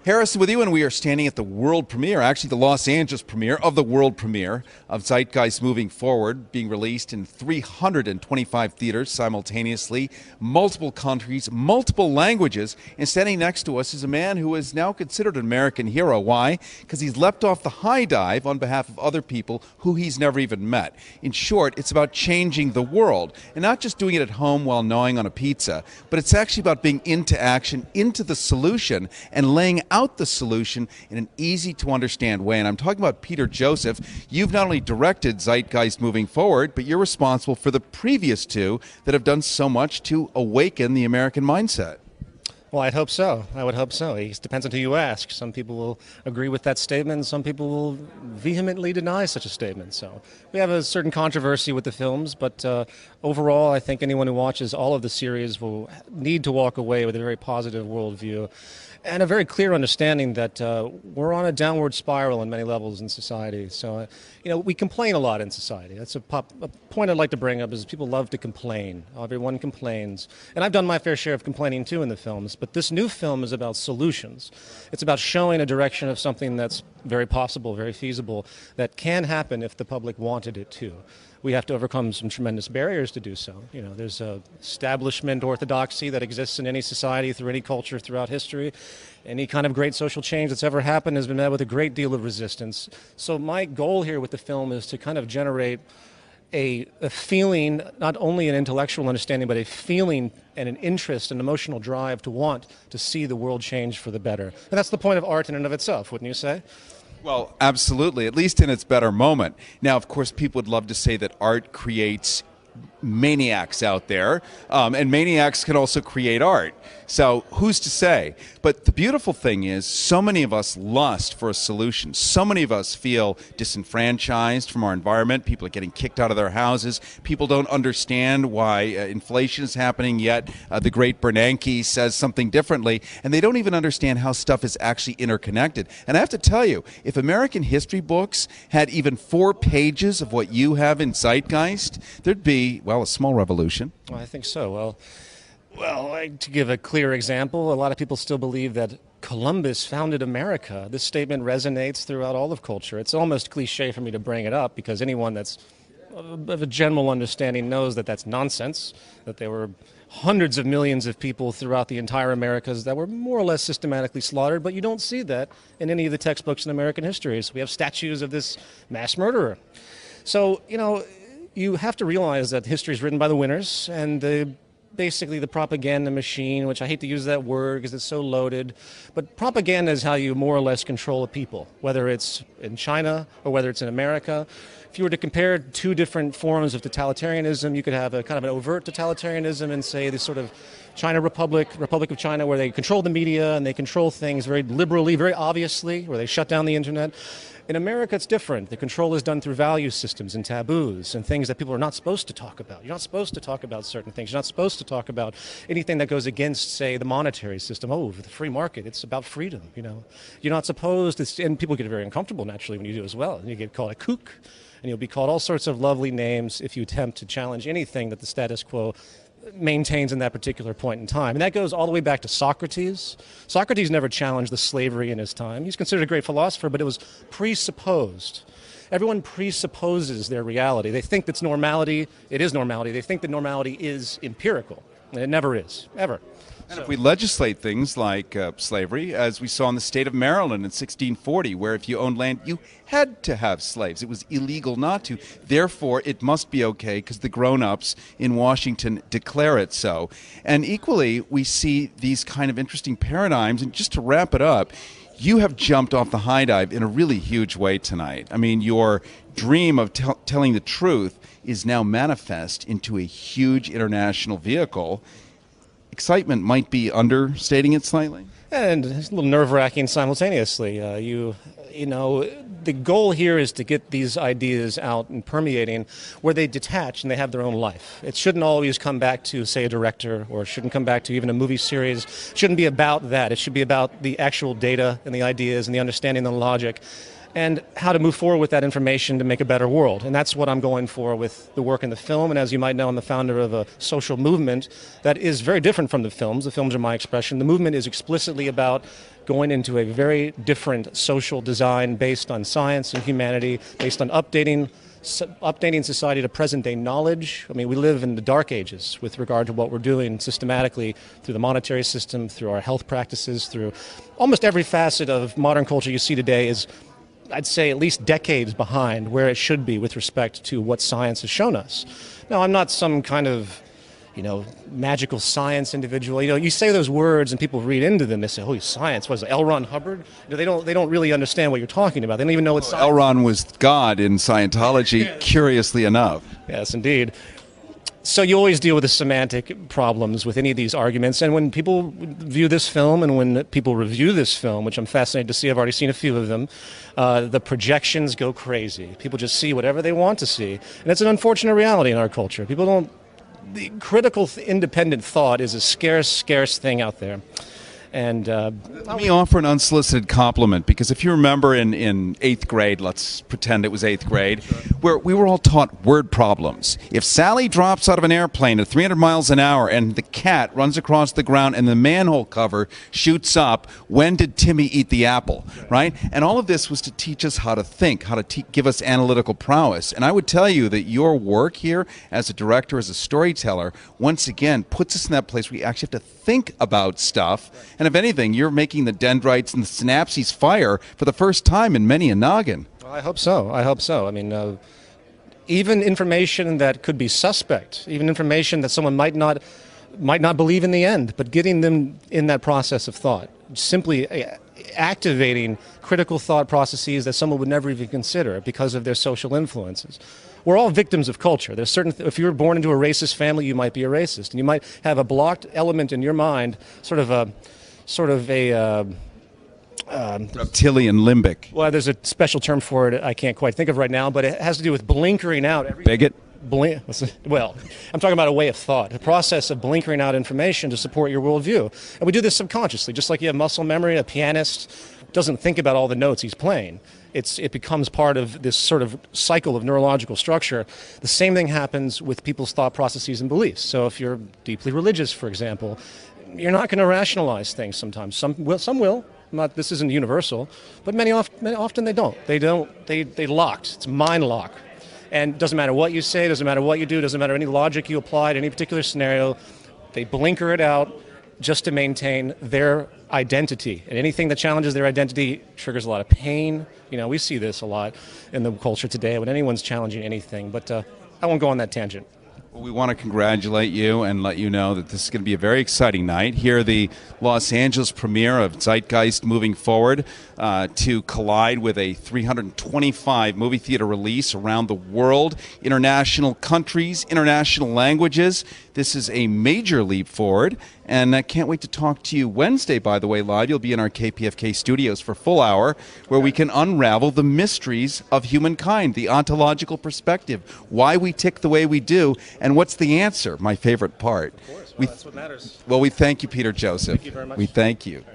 Harrison with you, and we are standing at the world premiere, actually the Los Angeles premiere of the world premiere of Zeitgeist Moving Forward, being released in 325 theaters simultaneously, multiple countries, multiple languages, and standing next to us is a man who is now considered an American hero. Why? Because he's leapt off the high dive on behalf of other people who he's never even met. In short, it's about changing the world, and not just doing it at home while gnawing on a pizza, but it's actually about being into action, into the solution, and laying out the solution in an easy-to-understand way. And I'm talking about Peter Joseph. You've not only directed Zeitgeist Moving Forward, but you're responsible for the previous two that have done so much to awaken the American mindset. Well, I'd hope so. I would hope so. It depends on who you ask. Some people will agree with that statement, and some people will vehemently deny such a statement. So we have a certain controversy with the films, but overall, I think anyone who watches all of the series will need to walk away with a very positive worldview and a very clear understanding that we're on a downward spiral in many levels in society. So, we complain a lot in society. That's a point I'd like to bring up is people love to complain. Everyone complains. And I've done my fair share of complaining too in the films, but this new film is about solutions. It's about showing a direction of something that's very possible, very feasible, that can happen if the public wanted it to. We have to overcome some tremendous barriers to do so. There's a establishment orthodoxy that exists in any society, through any culture, throughout history. Any kind of great social change that's ever happened has been met with a great deal of resistance. So my goal here with the film is to kind of generate a feeling, not only an intellectual understanding, but a feeling and an interest, an emotional drive to want to see the world change for the better. And that's the point of art in and of itself, wouldn't you say? Well, absolutely, at least in its better moment. Now, of course, people would love to say that art creates maniacs out there, and maniacs can also create art. So who's to say? But the beautiful thing is, so many of us lust for a solution. So many of us feel disenfranchised from our environment. People are getting kicked out of their houses. People don't understand why inflation is happening, yet the great Bernanke says something differently, and they don't even understand how stuff is actually interconnected. And I have to tell you, if American history books had even 4 pages of what you have in Zeitgeist, there'd be, well, a small revolution. Well, I think so. Well, to give a clear example, a lot of people still believe that Columbus founded America. This statement resonates throughout all of culture. It's almost cliche for me to bring it up because anyone that's of a general understanding knows that that's nonsense, that there were hundreds of millions of people throughout the entire Americas that were more or less systematically slaughtered, but you don't see that in any of the textbooks in American history. So we have statues of this mass murderer. So, you have to realize that history is written by the winners, and basically the propaganda machine, which I hate to use that word because it's so loaded, but propaganda is how you more or less control a people, whether it's in China or whether it's in America. If you were to compare 2 different forms of totalitarianism, you could have a kind of an overt totalitarianism and say this sort of China Republic of China, where they control the media and they control things very liberally, very obviously, where they shut down the internet. In America, it's different. The control is done through value systems and taboos and things that people are not supposed to talk about. You're not supposed to talk about certain things. You're not supposed to talk about anything that goes against, say, the monetary system. Oh, the free market, it's about freedom, You're not supposed to, and people get very uncomfortable naturally when you do as well. And you get called a kook, and you'll be called all sorts of lovely names if you attempt to challenge anything that the status quo maintains in that particular point in time. And that goes all the way back to Socrates. Socrates never challenged the slavery in his time. He's considered a great philosopher, but it was presupposed. Everyone presupposes their reality. They think that's normality. It is normality. They think that normality is empirical. And it never is, ever. And if we legislate things like slavery, as we saw in the state of Maryland in 1640, where if you owned land, you had to have slaves. It was illegal not to. Therefore, it must be okay because the grown-ups in Washington declare it so. And equally, we see these kind of interesting paradigms. And just to wrap it up, you have jumped off the high dive in a really huge way tonight. I mean, your dream of telling the truth is now manifest into a huge international vehicle. Excitement might be understating it slightly. And it's a little nerve-wracking simultaneously. The goal here is to get these ideas out and permeating where they detach and they have their own life. It shouldn't always come back to, say, a director, or it shouldn't come back to even a movie series. It shouldn't be about that. It should be about the actual data and the ideas and the understanding and the logic. and how to move forward with that information to make a better world. And that's what I'm going for with the work in the film. And as you might know, I'm the founder of a social movement that is very different from the films. The films are my expression. The movement is explicitly about going into a very different social design based on science and humanity, based on updating society to present-day knowledge. I mean, we live in the dark ages with regard to what we're doing systematically through the monetary system, through our health practices, through almost every facet of modern culture you see today is, I'd say, at least decades behind where it should be with respect to what science has shown us. Now, I'm not some kind of, magical science individual. You say those words and people read into them. They say, "Oh, science." What is it, L. Ron Hubbard? They don't really understand what you're talking about. They don't even know what science. L. Ron was God in Scientology, curiously enough. Yes, indeed. So you always deal with the semantic problems with any of these arguments. And when people view this film and when people review this film, which I'm fascinated to see, I've already seen a few of them, the projections go crazy. People just see whatever they want to see. And it's an unfortunate reality in our culture. People don't. The critical, independent thought is a scarce thing out there. And let me offer an unsolicited compliment, because if you remember in 8th grade, let's pretend it was 8th grade, where we were all taught word problems. If Sally drops out of an airplane at 300 miles an hour and the cat runs across the ground and the manhole cover shoots up, when did Timmy eat the apple, right? And all of this was to teach us how to think, how to give us analytical prowess. And I would tell you that your work here as a director, as a storyteller, once again puts us in that place where we actually have to think about stuff. And if anything, you're making the dendrites and the synapses fire for the first time in many a noggin. Well, I hope so. I mean, even information that could be suspect, even information that someone might not believe in the end, but getting them in that process of thought, simply activating critical thought processes that someone would never even consider because of their social influences. We're all victims of culture. There's if you're born into a racist family, you might be a racist, and you might have a blocked element in your mind, sort of a reptilian limbic. Well, there's a special term for it I can't quite think of right now, but it has to do with blinkering out. Bigot? Well, I'm talking about a way of thought, the process of blinkering out information to support your worldview. And we do this subconsciously, just like you have muscle memory. A pianist doesn't think about all the notes he's playing. It becomes part of this sort of cycle of neurological structure. The same thing happens with people's thought processes and beliefs. So if you're deeply religious, for example, you're not going to rationalize things sometimes. Some will. This isn't universal, but many often they don't. They locked. It's mind lock. And it doesn't matter what you say, doesn't matter what you do, doesn't matter any logic you apply to any particular scenario. They blinker it out just to maintain their identity. And anything that challenges their identity triggers a lot of pain. We see this a lot in the culture today when anyone's challenging anything. But I won't go on that tangent. Well, we want to congratulate you and let you know that this is going to be a very exciting night. Here, the Los Angeles premiere of Zeitgeist moving forward to collide with a 325 movie theater release around the world, international countries, international languages. This is a major leap forward, and I can't wait to talk to you Wednesday, by the way, live. You'll be in our KPFK studios for full hour, where we can unravel the mysteries of humankind, the ontological perspective, why we tick the way we do, and what's the answer, my favorite part. Of course, well, that's what matters. Well, we thank you, Peter Joseph. Thank you very much. We thank you.